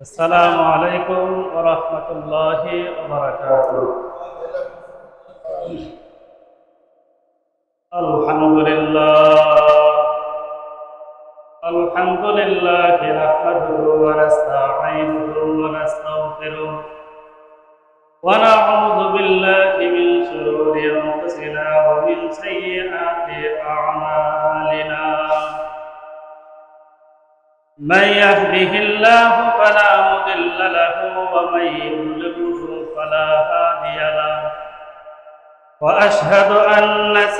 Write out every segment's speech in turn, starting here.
আসসালামু আলাইকুম ওয়া রাহমাতুল্লাহি ওয়া বারাকাতুহু। আলহামদুলিল্লাহ নাহমাদুহু ওয়া নাস্তাঈনুহু ওয়া নাস্তাগফিরুহ ওয়া না'উযু বিল্লাহি মিন শুরুরি আনফুসিনা ওয়া মিন সাইয়্যাতি আ'মালিনা। من يهده الله فلا مضل له ومن يضلله فلا هادي له وأشهد أن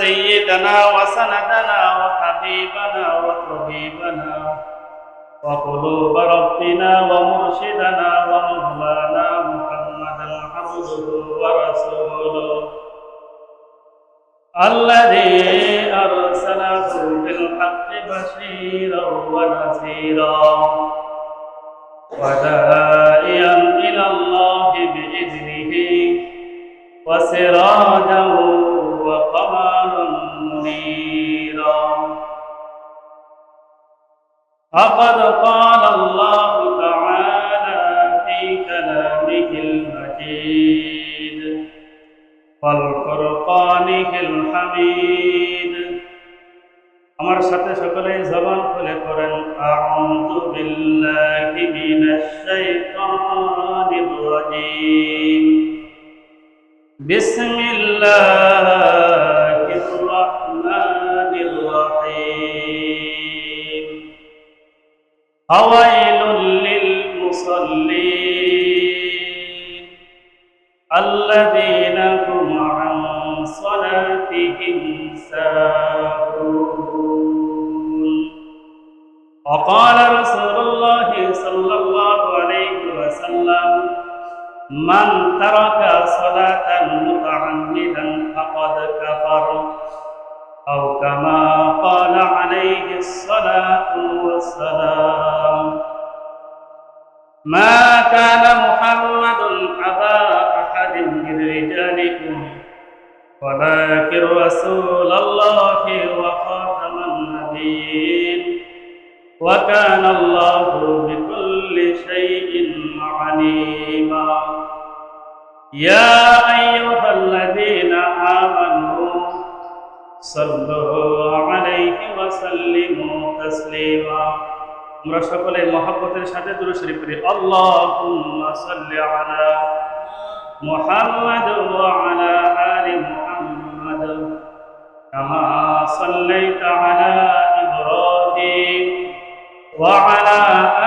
سيدنا وسندنا وحبيبنا وطبيبنا وقلوب ربنا ومرشدنا ومولانا محمدا عبده ورسوله الذي أرسله بالحق بشيرا ونذيرا وداعيا إلى الله بإذنه وسراجا وقمرا منيرا. فقد قال الله تعالى في كلامه المجيد والفرقانه الحميد. আমার সাথে সকলে জবান খুলে করেন আউযু বিল্লাহি মিনাশ শাইতানির রাজীম। বিসমিল্লাহির রহমানির রহিম। ফাওয়াইলুল লিল মুসাল্লিন الذين هم عن صلاتهم ساهون. وقال رسول الله صلى الله عليه وسلم من ترك صلاة متعمدا فقد كفر أو كما قال عليه الصلاة والسلام. ما كان محمد أبا أحد من رجالكم ولكن رسول الله وخاتم النبيين وكان الله بكل شيء عليما. يا أيها الذين آمنوا صلوا عليه وسلموا تسليما. আমরা সকলে মহব্বতের সাথে দুরূদ শরীফ পড়ি। আল্লাহুম্মা সাল্লি আলা মুহাম্মাদ ওয়া আলা আলি মুহাম্মাদ কামা সাল্লাইতা আলা ইব্রাহিম ওয়া আলা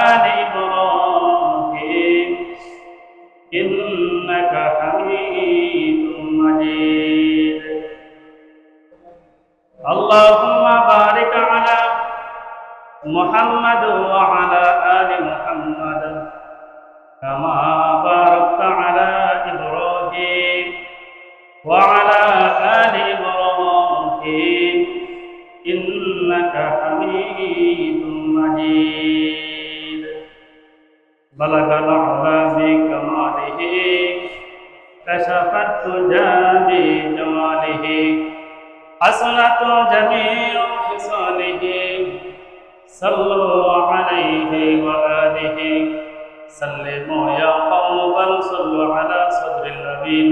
আলি ইব্রাহিম ইন্নাকা হামিদুম মাজিদ। আল্লাহুম্মা বারিক আলা محمد وعلى آل محمد كما باركت على إبراهيم وعلى آل إبراهيم إنك حميد مجيد. بلغ العلا بكماله كشف الدجى بجماله حسنت جميع خصاله صلوا عليه وآله سلموا يا قوم بل صلوا على صدر الأمين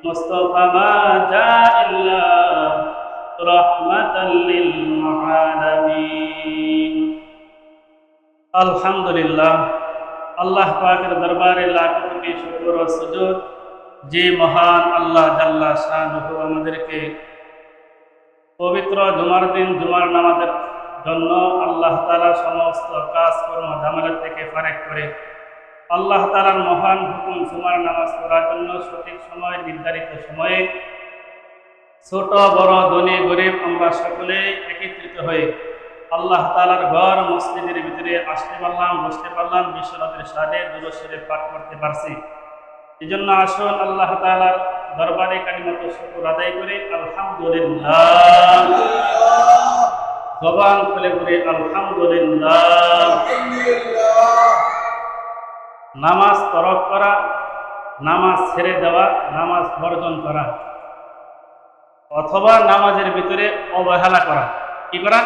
مصطفى ما جاء إلا رحمة للعالمين. الحمد لله. আল্লাহ পাকের দরবারে লাখ কোটি শুকর ও সুজুদ যে মহান আল্লাহ জাল্লা শানুহু আমাদেরকে পবিত্র জুমার দিন জুমার নামাজের জন্য আল্লাহ তাআলা সমস্ত কাজ কর্ম ঝামেলা থেকে ফারেক করে আল্লাহ তাআলার মহান হুকুম জুমার নামাজ পড়ার জন্য সঠিক সময় নির্ধারিত সময়ে ছোট বড় ধনী গরিব আমরা সকলে একত্রিত হয়ে আল্লাহ তাআলার ঘর মসজিদের ভিতরে আসতে পারলাম, বসতে পারলাম, বিশ্বনবীর শানে দুরূদ শরীফ পাঠ করতে পারছি। এই জন্য আসুন আল্লাহ তাআলার দরবারে কালিমাত শুকর আদায় করে আলহামদুলিল্লাহ জবান খুলে পড়ে আলহামদুলিল্লাহ। নামাজ তরক করা, নামাজ ছেড়ে দেওয়া, নামাজ বর্জন করা অথবা নামাজের ভিতরে অবহেলা করা। কি করা?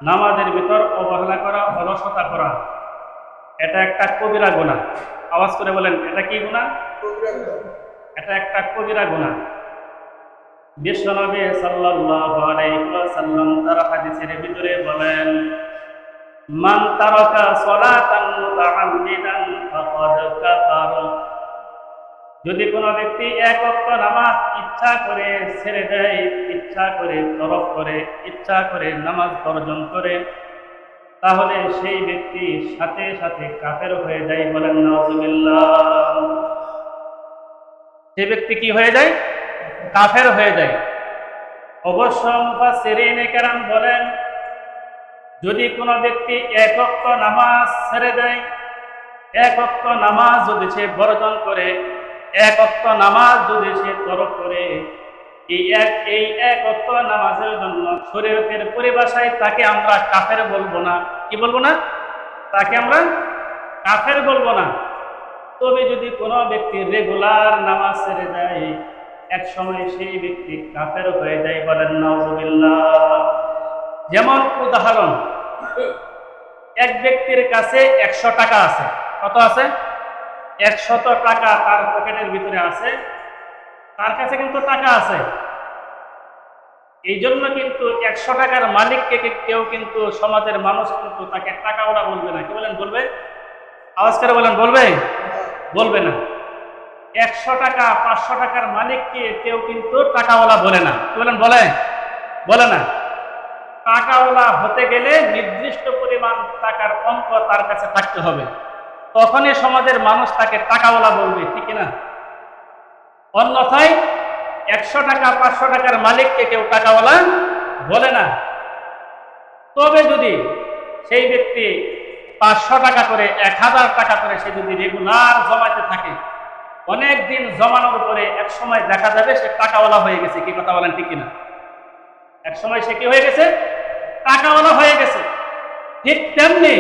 নামাজের ভিতর অবহেলা করা, অলসতা করা, এটা একটা কবিরা গুনাহ। আওয়াজ করে বলেন, এটা কি গুনাহ? এটা একটা কবিরা গুনাহ। বিশ্বনবী সাল্লাল্লাহু আলাইহি ওয়াসাল্লাম তার হাদিসের ভিতরে বলেন, মান তারাকা সালাতান মুতাআম্মিদান ফাকাদ কাফারা। যদি কোনো ব্যক্তি এক ওয়াক্ত নামাজ ইচ্ছা করে ছেড়ে দেয়, ইচ্ছা করে তরক করে, ইচ্ছা করে নামাজ বর্জন করে, তাহলে সেই ব্যক্তি সাথে সাথে কাফের হয়ে যায়। বলেন নাউজুবিল্লাহ। সেই ব্যক্তি কি হয়ে যায়? কাফের হয়ে যায়। অবশ্য মুফাসসিরিনে কেরাম বলেন, যদি কোনো ব্যক্তি এক ওয়াক্ত নামাজ ছেড়ে দেয়, এক ওয়াক্ত নামাজ যদি সে বর্জন করে, এক ওয়াক্ত নামাজ যদি সে তরক করে, এই এক ওয়াক্ত নামাজের জন্য শরীয়তের পরিভাষায় তাকে আমরা কাফের বলবো না। কি বলবো না? তাকে আমরা কাফের বলবো না। তবে যদি কোনো ব্যক্তি রেগুলার নামাজ ছেড়ে দেয়, এক সময় সেই ব্যক্তি কাফের হয়ে যায়। বলেন নাউজুবিল্লাহ। যেমন উদাহরণ, এক ব্যক্তির কাছে 100 টাকা আছে। কত আছে? 100 টাকা তার পকেটের ভিতরে আছে। তার কাছে কিন্তু টাকা আছে, এই জন্য কিন্তু 100 টাকার মালিককে কেউ কিন্তু সমাজের মানুষ কিন্তু তাকে টাকাওয়ালা বলবে না। কি বলেন? বলবে? আওয়াজ করে বলেন, বলবে? বলবে না। 100 টাকা 500 টাকার মালিককে কেউ কিন্তু টাকাওয়ালা বলে না। কি বলেন? বলে? বলে না। টাকাওয়ালা হতে গেলে নির্দিষ্ট পরিমাণ টাকার অঙ্ক তার কাছে থাকতে হবে, তখনই সমাজের মানুষ তাকে টাকাওয়ালা বলবে। ঠিক না? অন্যথায় 100 টাকা 500 টাকার মালিককে কেউ টাকাওয়ালা বলে না। তবে যদি সেই ব্যক্তি 500 টাকা করে 1000 টাকা করে সে যদি রেগুলার জমাতে থাকে, অনেক দিন জমানোর পরে এক সময় দেখা যাবে সে টাকাওয়ালা হয়ে গেছে। কি কথা বলেন? ঠিক কিনা? এক সময় সে কি হয়ে গেছে? টাকাওয়ালা হয়ে গেছে। ঠিক তেমনি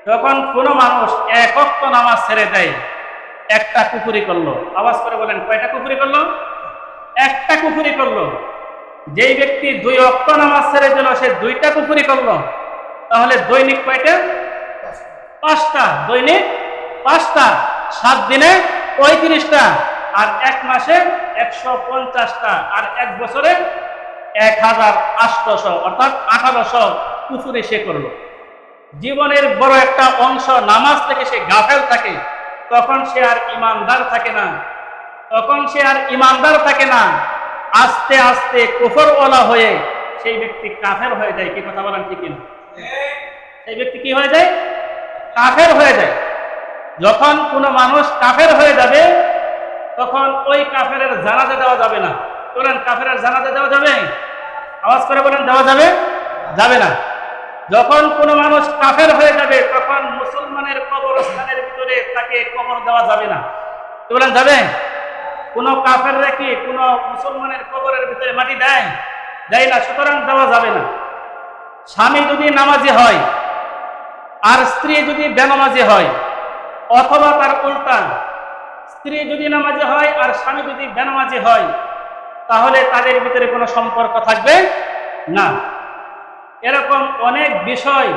যখন কোনো মানুষ এক ওয়াক্ত নামাজ ছেড়ে দেয়, একটা কুফরি করলো। আওয়াজ করে বলেন, কয়টা কুফরি করলো? একটা কুফরি করলো। যেই ব্যক্তি 2 ওয়াক্ত নামাজ ছেড়ে দিল, সে 2টা কুফরি করলো। তাহলে দৈনিক কয়টা? 5টা। দৈনিক 5টা। 7 দিনে 35টা, আর 1 মাসে 150টা, আর 1 বছরে 1800, অর্থাৎ 1800 কুফরি সে করলো। জীবনের বড় একটা অংশ নামাজ থেকে সে গাফেল থাকে, তখন সে আর ইমানদার থাকে না। তখন সে আর ইমানদার থাকে না। আস্তে আস্তে কুফরওয়ালা হয়ে সেই ব্যক্তি কাফের হয়ে যায়। কি কথা বলেন? ঠিক না? সেই ব্যক্তি কি হয়ে যায়? কাফের হয়ে যায়। যখন কোনো মানুষ কাফের হয়ে যাবে, তখন ওই কাফেরের জানাজা দেওয়া যাবে না। বলেন, কাফেরের জানাজা দেওয়া যাবে? আওয়াজ করে বলেন, দেওয়া যাবে? যাবে না। যখন কোনো মানুষ কাফের হয়ে যাবে, তখন মুসলমানের কবরস্থানের ভিতরে তাকে কবর দেওয়া যাবে না। বলেন, যাবে? কোনো কাফের রেখে কোনো মুসলমানের কবরের ভিতরে মাটি দেয়? দেয় না। সুতরাং দেওয়া যাবে না। স্বামী যদি নামাজি হয় আর স্ত্রী যদি বেনামাজি হয়, অথবা তার উল্টা, স্ত্রী যদি নামাজি হয় আর স্বামী যদি বেনামাজি হয়, তাহলে তাদের ভিতরে কোনো সম্পর্ক থাকবে না। এরকম অনেক বিষয়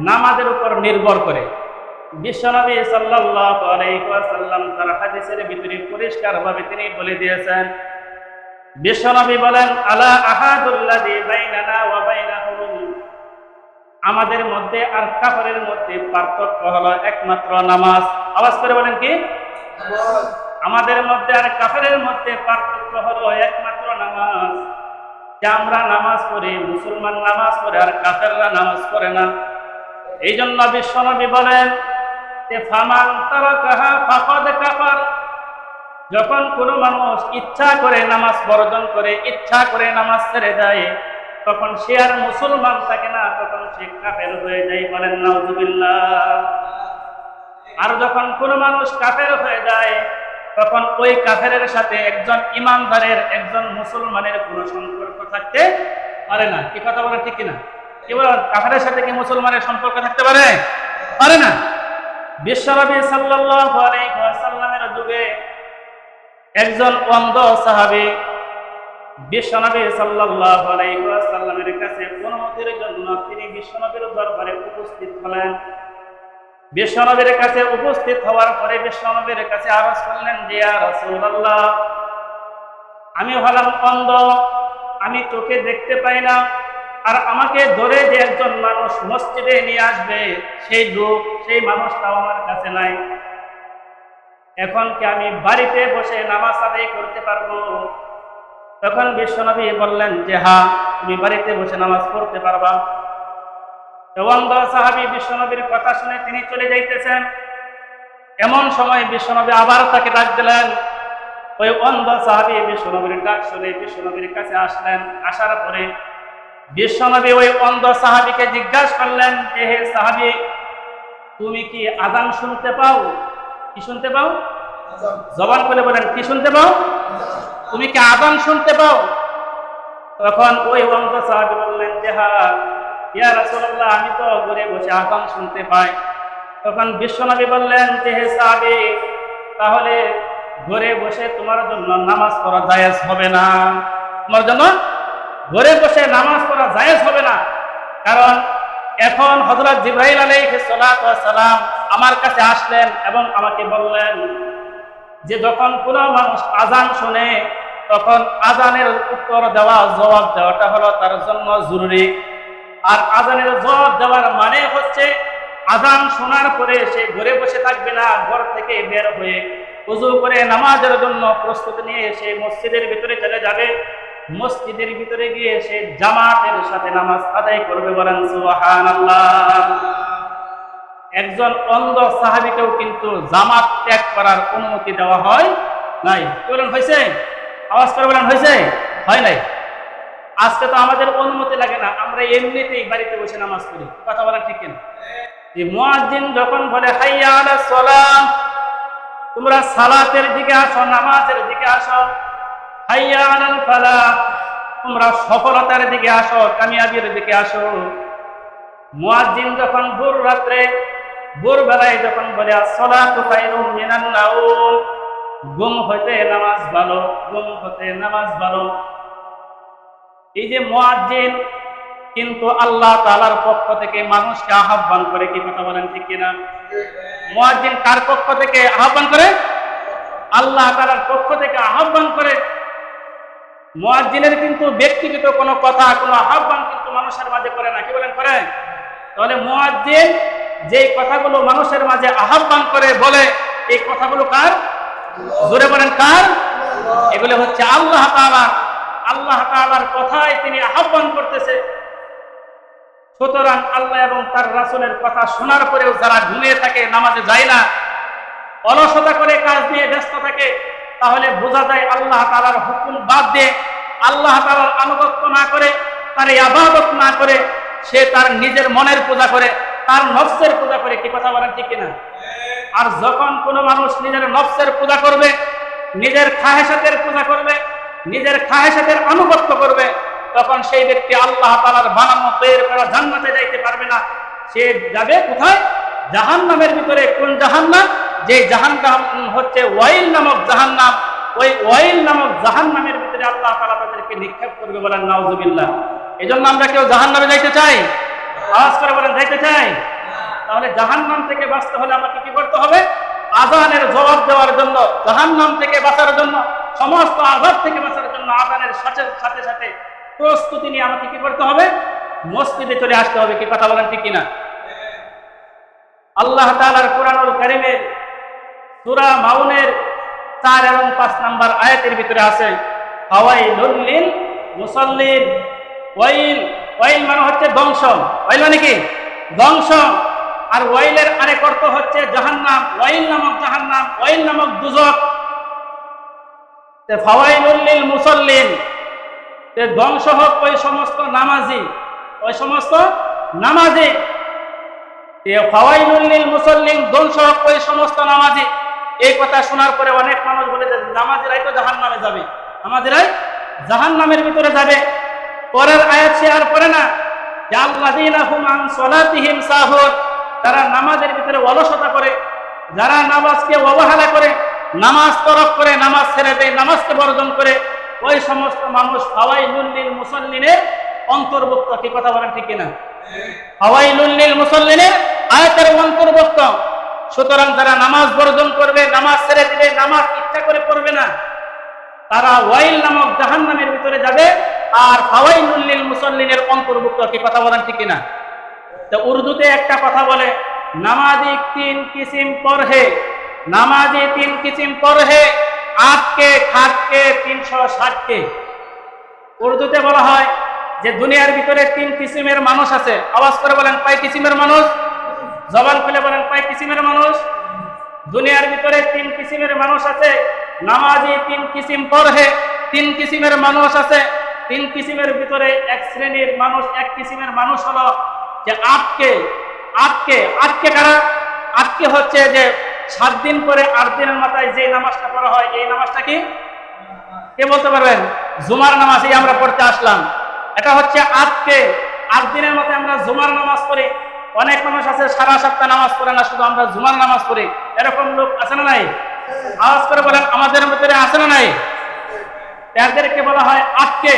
নামাজের উপর নির্ভর করে। বিশ্বনবী সাল্লাল্লাহু আলাইহি ওয়াসাল্লাম তার হাদিসের ভিতরে পরিষ্কারভাবে তিনি বলে দিয়েছেন, বিশ্বনবী বলেন, আলা আহাদুল্লাযী বাইনানা ওয়া বাইনাহুম, আমাদের মধ্যে আর কাফেরের মধ্যে পার্থক্য হলো একমাত্র নামাজ। আওয়াজ করে বলেন, কি? আমাদের মধ্যে আর কাফেরের মধ্যে পার্থক্য হলো একমাত্র নামাজ। যে আমরা নামাজ পড়ি, মুসলমান নামাজ পড়ে, আর কাফেররা নামাজ পড়ে না। এই জন্য বিশ্বনবী বলেন যে ফামান তারাকাহা ফাকাদ কাফার, যখন কোনো মানুষ ইচ্ছা করে নামাজ বর্জন করে, ইচ্ছা করে নামাজ ছেড়ে দেয়, তখন সে আর মুসলমান থাকে না, তখন সে কাফের হয়ে যায়। বলেন নাউজুবিল্লাহ। আর যখন কোনো মানুষ কাফের হয়ে যায়, তখন ওই কাফেরের সাথে একজন ইমানদারের, একজন মুসলমানের কোনো সম্পর্ক থাকতে পারে না। কি কথা বলেন? ঠিক কিনা? কি বলেন? কাফেরের সাথে কি মুসলমানের সম্পর্ক থাকতে পারে? পারে না। বিশ্বনবী সাল্লাল্লাহু আলাইহি ওয়াসাল্লামের যুগে একজন অন্ধ সাহাবী বিশ্বনবী সাল্লাল্লাহু আলাইহি ওয়াসাল্লামের কাছে অনুমতির জন্য তিনি বিশ্বনবীর দরবারে উপস্থিত হলেন। বিশ্বনবীর কাছে উপস্থিত হওয়ার পরে বিশ্বনবীর কাছে আরজ করলেন যে ইয়া রাসূলুল্লাহ, আমি হলাম অন্ধ, আমি চোখে দেখতে পাই না, আর আমাকে ধরে যে একজন মানুষ মসজিদে নিয়ে আসবে সেই লোক, সেই মানুষটাও আমার কাছে নাই। এখন কি আমি বাড়িতে বসে নামাজ আদায় করতে পারবো? তখন বিশ্বনবী বললেন যে হ্যাঁ, তুমি বাড়িতে বসে নামাজ পড়তে পারবা। অন্ধ সাহাবী বিশ্বনবীর কথা শুনে তিনি চলে যাইতেছেন। এমন সময় বিশ্বনবী আবার তাকে ডাক দিলেন। ওই অন্ধ সাহাবী বিশ্বনবীর ডাক শুনে বিশ্বনবীর কাছে আসলেন। আসার পরে বিশ্বনবী ওই অন্ধ সাহাবীকে জিজ্ঞাসা করলেন যে হে সাহাবী, তুমি কি আযান শুনতে পাও? কি শুনতে পাও? জবান খুলে বলেন, কি শুনতে পাও? তুমি কি আযান শুনতে পাও? তখন ওই অন্ধ সাহাবী বললেন যে হ্যাঁ ইয়া রাসূলুল্লাহ, আমি তো ঘরে বসে আযান শুনতে পাই। তখন বিশ্বনবী বললেন যে হে সাহাবী, তাহলে ঘরে বসে তোমার জন্য নামাজ পড়া জায়েজ হবে না। তোমার জন্য ঘরে বসে নামাজ পড়া জায়েজ হবে না, কারণ এখন হযরত জিবরাইল আলাইহিস সালাতু ওয়াস সালাম আমার কাছে আসলেন এবং আমাকে বললেন যে যখন কোনো মানুষ আযান শুনে তখন আযানের উত্তর দেওয়া, জবাব দেওয়াটা হলো তার জন্য জরুরি। আর আযানের জবাব দেওয়ার মানে হচ্ছে আযান শোনার পরে সে ঘরে বসে থাকবে না, ঘর থেকে বের হয়ে ওযু করে নামাজের জন্য প্রস্তুতি নিয়ে সে মসজিদের ভিতরে চলে যাবে। মসজিদের ভিতরে গিয়ে সে জামাতের সাথে নামাজ আদায় করবে। বলেন সুবহানাল্লাহ। একজন অন্ধ সাহাবীকেও কিন্তু জামাত ত্যাগ করার অনুমতি দেওয়া হয় নাই। কি বলেন, হয়েছে? আওয়াজ করে বলেন, হয়েছে? হয় নাই। আজকে তো আমাদের অনুমতি লাগে না, আমরা এমনিতেই বাড়িতে বসে নামাজ পড়ি। কথা বলেন ঠিক কিনা? যে মুয়াজ্জিন যখন বলে হাইয়া আলাস সালাত, তোমরা সালাতের দিকে আসো, নামাজের দিকে আসো, হাইয়া আলাল ফালাহ, তোমরা সফলতার দিকে আসো, কামিয়াবির দিকে আসো। মুয়াজ্জিন যখন ভোর রাত্রে, ভোর বেলায় যখন বলে আসসালাতু খায়রুম মিনান নাওম, ঘুম হতে নামাজ ভালো, ঘুম হতে নামাজ ভালো। এই যে মুয়াজ্জিন কিন্তু আল্লাহ তাআলার পক্ষ থেকে মানুষকে আহ্বান করে। কি কথা বলেন ঠিক কিনা? মুয়াজ্জিন কার পক্ষ থেকে আহ্বান করে? আল্লাহ তাআলার পক্ষ থেকে আহ্বান করে। মুয়াজ্জিনের কিন্তু ব্যক্তিগত কোনো কথা, কোনো আহ্বান কিন্তু মানুষের মাঝে করে না। কি বলেন, করে? তাহলে মুয়াজ্জিন যেই কথাগুলো মানুষের মাঝে আহ্বান করে বলে, এই কথাগুলো কার? জোরে বলেন, কার? এগুলো হচ্ছে আল্লাহ তাআলা। আল্লাহ তাআলার কথায় তিনি আহ্বান করতেছে। সুতরাং আল্লাহ এবং তার রাসূলের কথা শোনার পরেও যারা ঘুমিয়ে থাকে, নামাজে যায় না, অলসতা করে কাজ নিয়ে ব্যস্ত থাকে, তাহলে বোঝা যায় আল্লাহ তাআলার হুকুম বাদ দিয়ে, আল্লাহ তাআলার আনুগত্য না করে, তার ইবাদত না করে, সে তার নিজের মনের পূজা করে, তার নফসের পূজা করে। কি কথা বলেন ঠিক কিনা? আর যখন কোনো মানুষ নিজের নফসের পূজা করবে, নিজের খাহেসাতের পূজা করবে, নিজের খাহেসাতের আনুগত্য করবে, তখন সেই ব্যক্তি আল্লাহ তাআলার বানানো তৈরি করা জান্নাতে যাইতে পারবে না। সে যাবে কোথায়? জাহান্নামের ভিতরে। কোন জাহান্নাম? যে জাহান্নাম হচ্ছে ওয়াইল নামক জাহান্নাম। ওই ওয়াইল নামক জাহান্নামের ভিতরে আল্লাহ তাআলা তাদেরকে নিক্ষেপ করবে। বলেন নাউজুবিল্লাহ। এজন্য আমরা কেউ জাহান্নামে যাইতে চাই? আওয়াজ করে বলেন, যাইতে চাই? তাহলে জাহান্নাম থেকে বাঁচতে হলে আমাকে কি করতে হবে? আযানের জবাব দেওয়ার জন্য, জাহান্নাম থেকে বাঁচার জন্য, সমস্ত আযাব থেকে বাঁচার জন্য আযানের সাথে সাথে প্রস্তুতি নিয়ে আমাকে কি করতে হবে? মসজিদে চলে আসতে হবে। কি কথা বলেন ঠিক কিনা? আল্লাহ তাআলার কুরআনুল কারীমের সূরা মাউনের 4 এবং 5 নম্বর আয়াতের ভিতরে আছে ফাওয়াইলুল লিল মুসাল্লিন। ওয়াইল, ওয়াইল মানে হচ্ছে ধ্বংস। ওয়াইল মানে কি? ধ্বংস। আর ওয়াইলের আরেক অর্থ হচ্ছে জাহান্নাম। ওয়াইল নামক জাহান্নাম, ওয়াইল নামক দুজক। ফাওয়াইলুল লিল মুসাল্লিন, ধ্বংস হোক ওই সমস্ত নামাজি, ওই সমস্ত নামাজি। ফাওয়াইলুল লিল মুসাল্লিন, ধ্বংস হোক ওই সমস্ত নামাজি। এই কথা শোনার পরে অনেক মানুষ বলে যে নামাজিরাই তো জাহান্নামে যাবে, নামাজিরাই জাহান্নামের ভিতরে যাবে। পরের আয়াত সে আর পড়ে না যে আল্লাযীনা হুম আন সালাতিহিম সাহুন, যারা নামাজের ভিতরে অলসতা করে, যারা নামাজকে অবহেলা করে, নামাজ তরক করে, নামাজ ছেড়ে দেয়, নামাজকে বর্জন করে, ওই সমস্ত মানুষ ফাওয়াইলুল লিল মুসাল্লিনের অন্তর্ভুক্ত। কি কথা বলেন ঠিক কিনা? ফাওয়াইলুল লিল মুসাল্লিনের আয়াতের অন্তর্ভুক্ত। সুতরাং যারা নামাজ বর্জন করবে, নামাজ ছেড়ে দিবে, নামাজ ইচ্ছা করে পড়বে না, তারা ওয়াইল নামক জাহান্নামের ভিতরে যাবে। আর ফাওয়াইলুল লিল মুসাল্লিনের অন্তর্ভুক্ত। কি কথা বলেন ঠিক কিনা? তো উর্দুতে একটা কথা বলে, নামাজি তিন কিসিম পর হে, নামাজি তিন কিসিম পর হে, আটকে খাটকে 360 উর্দুতে বলা হয় যে দুনিয়ার ভিতরে 3 কিসিমের মানুষ আছে। আওয়াজ করে বলেন, কয় কিসিমের মানুষ? জবান খুলে বলেন, কয় কিসিমের মানুষ? দুনিয়ার ভিতরে 3 কিসিমের মানুষ আছে। নামাজি 3 কিসিম পর হে, 3 কিসিমের মানুষ আছে। 3 কিসিমের ভিতরে এক শ্রেণীর মানুষ, এক কিসিমের মানুষ হলো যে আটকে আটকে আটকে কারা? আটকে হচ্ছে যে 7 দিন পরে 8 দিনের মাথায় যে নামাজটা পড়া হয়, এই নামাজটা কি? কে বলতে পারবেন? জুমার নামাজ। এই আমরা পড়তে আসলাম, এটা হচ্ছে আজকে 8 দিনের মধ্যে আমরা জুমার নামাজ পড়ি। অনেক মানুষ আছে সারা সপ্তাহ নামাজ পড়ে না, শুধু আমরা জুমার নামাজ পড়ি। এরকম লোক আছে না নাই? আওয়াজ করে বলেন, আমাদের ভিতরে আছে না নাই? এদেরকে বলা হয় আজকে।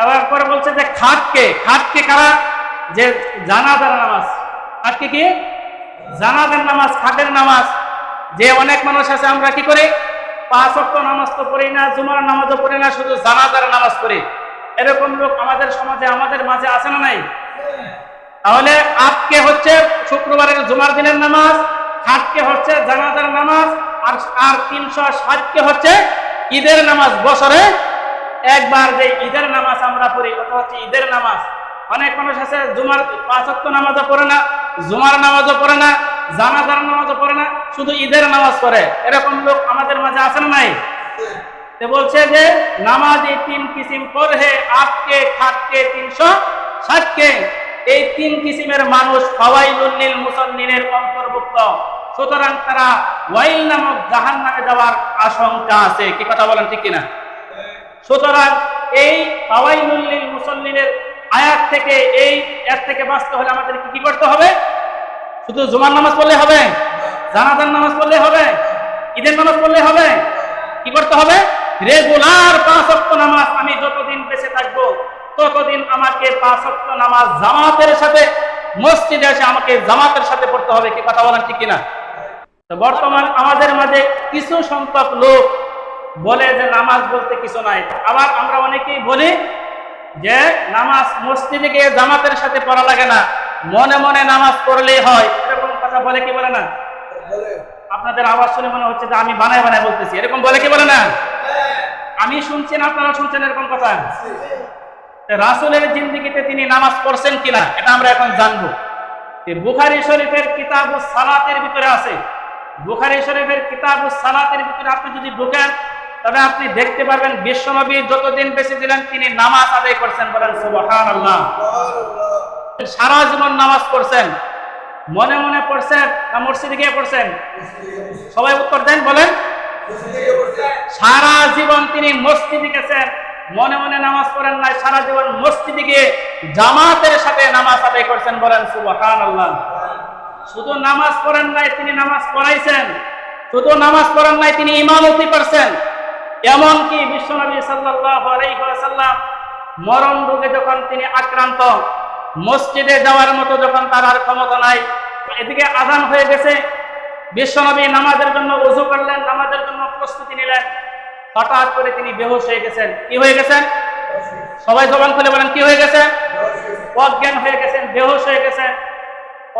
এবার পরে বলছে যে খাটকে। খাটকে কারা? যে জানাজার নামাজ। খাটকে কি? জানাজার নামাজ, খাটের নামাজ। যে অনেক মানুষ আছে আমরা কি করি? 5 ওয়াক্ত নামাজ তো পড়ি না, জুমার নামাজও পড়ি না, শুধু জানাজার নামাজ পড়ি। এরকম লোক আমাদের সমাজে, আমাদের মাঝে আছে না নাই? তাহলে আজকে হচ্ছে শুক্রবারের জুমার দিনের নামাজ, খাটকে হচ্ছে জানাজার নামাজ, আর 360 হচ্ছে ঈদের নামাজ। বছরে একবার যে ঈদের নামাজ আমরা পড়ি, ওটা হচ্ছে ঈদের নামাজ। অনেক মানুষ আছে জুমার 5 ওয়াক্ত নামাজও পড়ে না, জুমার নামাজও পড়ে না, জানাজার নামাজও পড়ে না, শুধু ঈদের নামাজ পড়ে। এরকম লোক আমাদের মাঝে আছে না নাই? বলছে যে নামাজি 3 কিসিম পর হে, আজকে খাটকে 360। এই 3 কিসিমের মানুষ ফাওয়াইলুল লিল মুসাল্লিনের অন্তর্ভুক্ত। সুতরাং তারা ওয়াইল নামক জাহান্নামে যাওয়ার আশঙ্কা আছে। কি কথা বলেন ঠিক কিনা? সুতরাং এই ফাওয়াইলুল লিল মুসাল্লিনের আয়াত থেকে, এই এর থেকে বাঁচতে হলে আমাদের কি করতে হবে? শুধু জুমার নামাজ পড়লে হবে? জানাজার নামাজ পড়লে হবে? ঈদের নামাজ পড়লে হবে? কি করতে হবে? রেগুলার 5 ওয়াক্ত নামাজ আমি যতদিন বেঁচে থাকবো ততদিন আমাকে 5 ওয়াক্ত নামাজ জামাতের সাথে মসজিদে এসে আমাকে জামাতের সাথে পড়তে হবে। কি কথা বলেন ঠিক কিনা? তো বর্তমান আমাদের মাঝে কিছু সংখ্যক লোক বলে যে নামাজ বলতে কিছু নাই। আবার আমরা অনেকেই বলি যে নামাজ মসজিদে গিয়ে জামাতের সাথে পড়া লাগে না, মনে মনে নামাজ পড়লেই হয়। এরকম কথা বলে কি বলে না? আপনাদের আওয়াজ শুনে মনে হচ্ছে যে আমি বানায় বানায় বলতেছি। এরকম বলে কি বলে না? আমি শুনছি না, আপনারা শুনছেন এরকম কথা? রাসূলের জিন্দেগিতে তিনি নামাজ পড়ছেন কিনা এটা আমরা এখন জানবো। বুখারী শরীফের কিতাবুস সালাতের ভিতরে আছে। বুখারী শরীফের কিতাবুস সালাতের ভিতরে আপনি যদি ঢোকেন তবে আপনি দেখতে পারবেন বিশ্বনবী যতদিন বেঁচে ছিলেন তিনি নামাজ আদায় করছেন। বলেন সুবহানাল্লাহ। সারা জীবন নামাজ পড়ছেন। মনে মনে পড়ছেন না মসজিদে গিয়ে পড়ছেন? সবাই উত্তর দেন, বলেন। সারা জীবন তিনি মসজিদে গেছেন, মনে মনে নামাজ পড়েন নাই, সারা জীবন মসজিদে গিয়ে জামাতের সাথে নামাজ আদায় করছেন। বলেন সুবহানাল্লাহ। শুধু নামাজ পড়েন নাই, তিনি নামাজ পড়াইছেন। শুধু নামাজ পড়েন নাই, তিনি ইমামতি করছেন। এমনকি বিশ্বনবী সাল্লাল্লাহু আলাইহি ওয়াসাল্লাম মরণ রোগে যখন তিনি আক্রান্ত, মসজিদে যাওয়ার মতো যখন তার আর ক্ষমতা নাই, এদিকে আযান হয়ে গেছে, বিশ্বনবী নামাজের জন্য ওযু করলেন, নামাজের জন্য প্রস্তুতি নিলেন, হঠাৎ করে তিনি বেহুশ হয়ে গেছেন। কি হয়ে গেছেন? সবাই জবান খুলে বলেন, কি হয়ে গেছেন? অজ্ঞান হয়ে গেছেন, বেহুশ হয়ে গেছেন।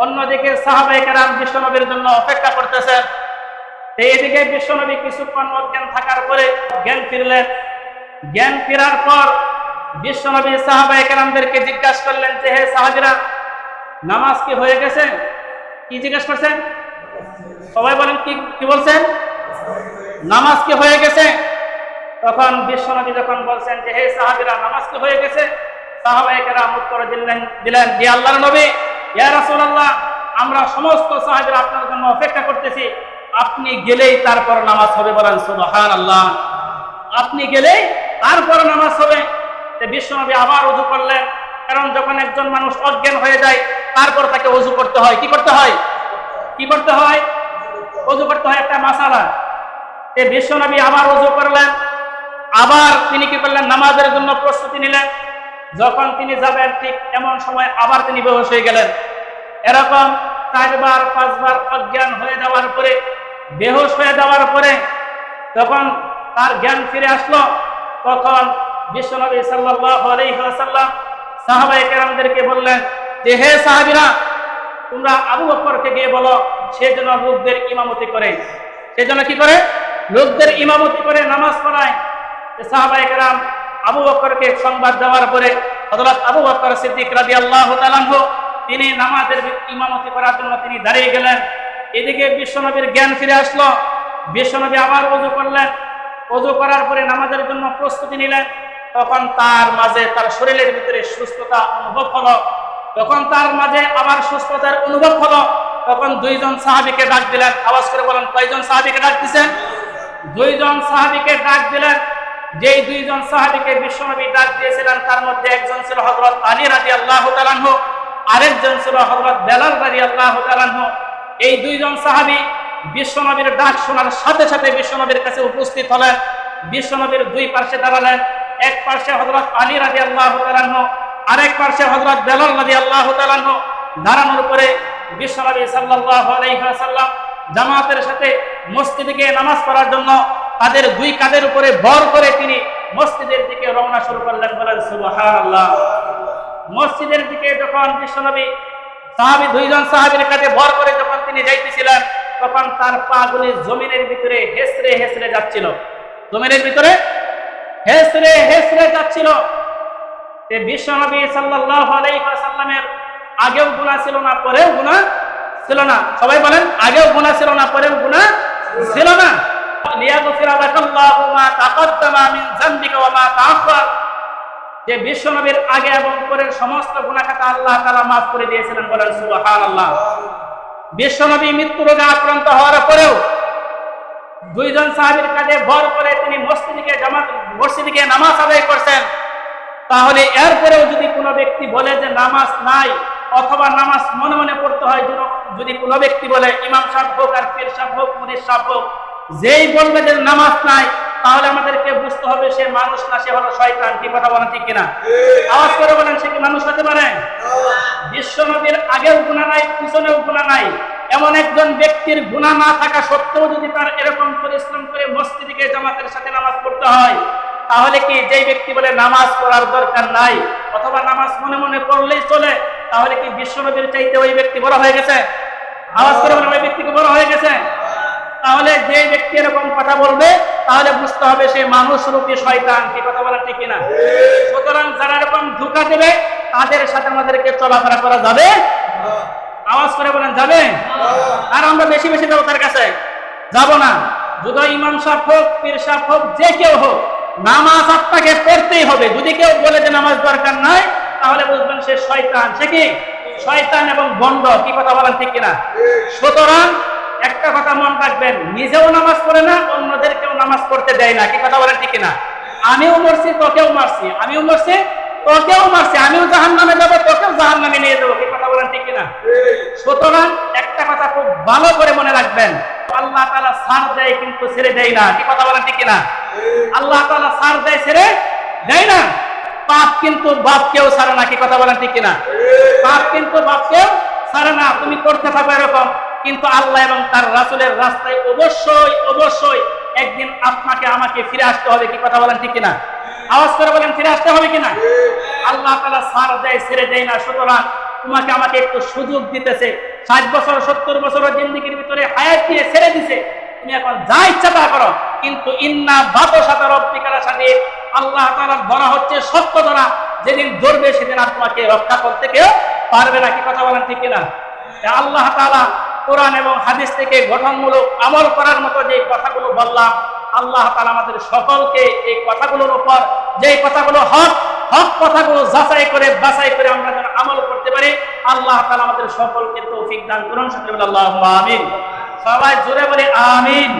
অন্যদিকে সাহাবায়ে কেরাম বিশ্বনবীর জন্য অপেক্ষা করতেছেন। এইদিকে বিশ্বনবী কিছুক্ষণ অজ্ঞান থাকার পরে জ্ঞান ফিরলেন। জ্ঞান ফেরার পর বিশ্বনবী সাহাবায়ে কেরামদেরকে জিজ্ঞাসা করলেন যে, হে সাহাবীরা, নামাজ কি হয়ে গেছে? কি জিজ্ঞাসা করছেন? সবাই বলেন, কি বলছেন? নামাজ কি হয়ে গেছে? তখন বিশ্বনবী যখন বলছেন যে, হে সাহাবীরা, নামাজ কি হয়ে গেছে? সাহাবায়ে কেরাম উত্তর দিলেন যে, আল্লাহর নবী, ইয়া রাসূলুল্লাহ, আমরা সমস্ত সাহাবীরা আপনার জন্য অপেক্ষা করতেছি, আপনি গেলেই তারপর নামাজ হবে। বলেন সুবহানাল্লাহ। আপনি গেলেই তারপর নামাজ হবে। বিশ্বনবী আবার ওযু করলেন, কারণ যখন একজন মানুষ অজ্ঞান হয়ে যায় তারপর তাকে ওযু করতে হয়। কি করতে হয়? কি করতে হয়? ওযু করতে হয়, একটা মাসালা। বিশ্বনবী আবার ওযু করলেন, আবার তিনি কি করলেন? নামাজের জন্য প্রস্তুতি নিলেন। যখন তিনি যাবেন ঠিক এমন সময় আবার তিনি বেহুশ হয়ে গেলেন। এরকম 4বার 5বার অজ্ঞান হয়ে যাওয়ার পরে, বেহুশ হয়ে যাওয়ার পরে তখন তার জ্ঞান ফিরে আসলো। তখন বিশ্বনবী সাল্লাল্লাহু আলাইহি ওয়াসাল্লাম সাহাবায়ে কেরামদেরকে বললেন যে, হে সাহাবীরা, তোমরা আবু বকরকে গিয়ে বলো সে যেন লোকদের ইমামতি করে, সে যেন কি করে, লোকদের ইমামতি করে নামাজ পড়ায়। সাহাবায়ে কেরাম আবু বকরকে সংবাদ দেওয়ার পরে হযরত আবু বকর সিদ্দিক রাদিয়াল্লাহু তাআলা আনহু তিনি নামাজের ইমামতি করার জন্য তিনি দাঁড়িয়ে গেলেন। এদিকে বিশ্বনবীর জ্ঞান ফিরে আসলো। বিশ্বনবী আবার ওযু করলেন। ওযু করার পরে নামাজের জন্য প্রস্তুতি নিলেন। তখন তার মাঝে তার শরীরের ভিতরে সুস্থতা অনুভব হলো। তখন তার মাঝে আবার সুস্থতার অনুভব হলো। তখন দুইজন সাহাবীকে ডাক দিলেন। আওয়াজ করে বলেন, কয়জন সাহাবীকে ডাক দিয়েছেন? দুইজন সাহাবীকে ডাক দিলেন। যেই দুইজন সাহাবীকে বিশ্বনবী ডাক দিয়েছিলেন তার মধ্যে একজন ছিল হযরত আলী রাদিয়াল্লাহু তাআলা আনহু, আরেকজন ছিল হযরত বেলাল রাদিয়াল্লাহু তাআলা আনহু। এই দুইজন সাহাবী বিশ্বনবীর ডাক শোনার সাথে সাথে বিশ্বনবীর কাছে উপস্থিত হলেন। বিশ্বনবীর দুই পাশে দাঁড়ালেন। এক পাশে হযরত আলী রাদিয়াল্লাহু তাআলা আনহু, আরেক পাশে হযরত বেলাল রাদিয়াল্লাহু তাআলা আনহু। দাঁড়ানোর পরে বিশ্বনবী সাল্লাল্লাহু আলাইহি ওয়াসাল্লাম জামাতের সাথে মসজিদে গিয়ে নামাজ পড়ার জন্য তাদের দুই কাঁধের উপরে ভর করে তিনি মসজিদের দিকে রওনা শুরু করলেন। বলেন সুবহানাল্লাহ। মসজিদের দিকে যখন বিশ্বনবী দুইজন সাহাবীর কাঁধে ভর করে যখন তিনি যাইতেছিলেন, তখন তার পাগুলি জমিনের ভিতরে হেসরে হেসরে যাচ্ছিল। জমিনের ভিতরে হেসরে হেসরে যাচ্ছিল। বিশ্বনবী সাল্লাল্লাহু আলাইহি ওয়াসাল্লামের আগেও গুনাহ ছিল না, পরেও গুনাহ ছিল না। সবাই বলেন, আগেও গুনাহ ছিল না, পরেও গুনাহ ছিল না। যে বিশ্বনবীর আগে এবং পরের সমস্ত গুনাহ খাতা আল্লাহ তাআলা মাফ করে দিয়েছিলেন। বলেন সুবহানাল্লাহ। বিশ্বনবী মৃত্যু রোগে আক্রান্ত হওয়ার পরেও দুইজন সাহাবীর কাঁধে ভর করে তিনি মসজিদে নামাজ আদায় করছেন। তাহলে এরপরেও যদি কোনো ব্যক্তি বলে যে নামাজ নাই, অথবা নামাজ মনে মনে পড়তে হয়, যদি কোনো ব্যক্তি বলে, ইমাম সাহেব হোক আর পীর সাহেব হোক মুরিদ সাহেব হোক, যেই বলবে যে নামাজ নাই, তাহলে আমাদেরকে বুঝতে হবে সে মানুষ না, সে হলো শয়তান। কি কথা বলেন, ঠিক কিনা? আওয়াজ করে বলেন, সে কি মানুষ হতে পারে? বিশ্বনবীর আগেও গুনাহ নাই, পিছনেও গুনাহ নাই, এমন একজন ব্যক্তির গুনাহ না থাকা সত্ত্বেও যদি তার এরকম পরিশ্রম করে মসজিদে গিয়ে জামাতের সাথে নামাজ পড়তে হয়, তাহলে কি যেই ব্যক্তি বলে নামাজ পড়ার দরকার নাই, অথবা নামাজ মনে মনে পড়লেই চলে, তাহলে কি বিশ্বনবীর চাইতে ওই ব্যক্তি বড় হয়ে গেছে? আওয়াজ করে বলেন, ওই ব্যক্তিকে বড় হয়ে গেছে? তাহলে যে ব্যক্তি এরকম কথা বলবে, তাহলে বুঝতে হবে সে মানুষ রূপী শয়তান। কি কথা বলেন, ঠিক কিনা? সুতরাং যারা এরকম ধোঁকা দেবে, তাদের সাথে আমাদেরকে চলাফেরা করা যাবে? আওয়াজ করে বলেন, যাবে? আর আমরা বেশি বেশি যাবো তার কাছে? যাব না। যদি ইমাম সাহেব হোক, পীর সাহেব হোক, যে কেউ হোক, নামাজ আপনাকে পড়তেই হবে। যদি কেউ বলে যে নামাজ দরকার নাই, তাহলে বুঝবেন সে শয়তান। সে কি? শয়তান এবং ভণ্ড। কি কথা বলেন, ঠিক কিনা? সুতরাং একটা কথা মনে রাখবেন, নিজেও নামাজ পড়ে না, অন্যদেরকেও নামাজ পড়তে দেয় না। কি কথা বলেন, ঠিক কিনা? আমিও মরছি, তোকেও মারছি, আমিও মরছি, তোকেও মারছি, আমিও জাহান্নামে যাবো, তোকেও জাহান্নামে নিয়ে যাবো। কি কথা বলেন, ঠিক কিনা? সুতরাং একটা কথা খুব ভালো করে মনে রাখবেন, আল্লাহ তাআলা ছাড় দেয় কিন্তু ছেড়ে দেয় না। কি কথা বলেন, ঠিক কিনা? আল্লাহ তাআলা ছাড় দেয়, ছেড়ে দেয় না। পাপ কিন্তু বাপকেও ছাড়ে না। কি কথা বলেন, ঠিক কিনা? পাপ কিন্তু বাপকেও ছাড়ে না। তুমি করতে থাকো এরকম, কিন্তু আল্লাহ এবং তার রাসূলের রাস্তায় অবশ্যই অবশ্যই একদিন আপনাকে আমাকে ফিরে আসতে হবে। কি কথা বলেন, ঠিক কিনা? আওয়াজ করে বলেন, ফিরে আসতে হবে কিনা? আল্লাহ তাআলা ছাড় দেয়, ছেড়ে দেয় না। সুতরাং তোমাকে আমাকে একটু সুযোগ দিতেছে। 60 বছর 70 বছরের জিন্দেগির ভিতরে হায়াত দিয়ে ছেড়ে দিছে, তুমি এখন যা ইচ্ছা তা করো, কিন্তু ইন্না বাতশাতা রাব্বিকা লাশাদীদ, আল্লাহ তাআলার ধরা হচ্ছে শক্ত ধরা। যেদিন ধরবে সেদিন আর তোমাকে রক্ষা করতে কেউ পারবে না। কি কথা বলেন, ঠিক কিনা? আল্লাহ তাআলা কোরআন এবং হাদিস থেকে গঠনমূলক আমল করার মতো যে কথাগুলো বললাম, আল্লাহ তাআলা আমাদের সকলকে এই কথাগুলোর উপর, যে কথাগুলো হক হক কথাগুলো যাচাই করে বাছাই করে আমরা যেন আমল করতে পারি, আল্লাহ তাআলা আমাদের সকলকে তৌফিক দান করুন। সকলে বলি আল্লাহুম্মা আমিন। সবাই জোরে বলি আমিন।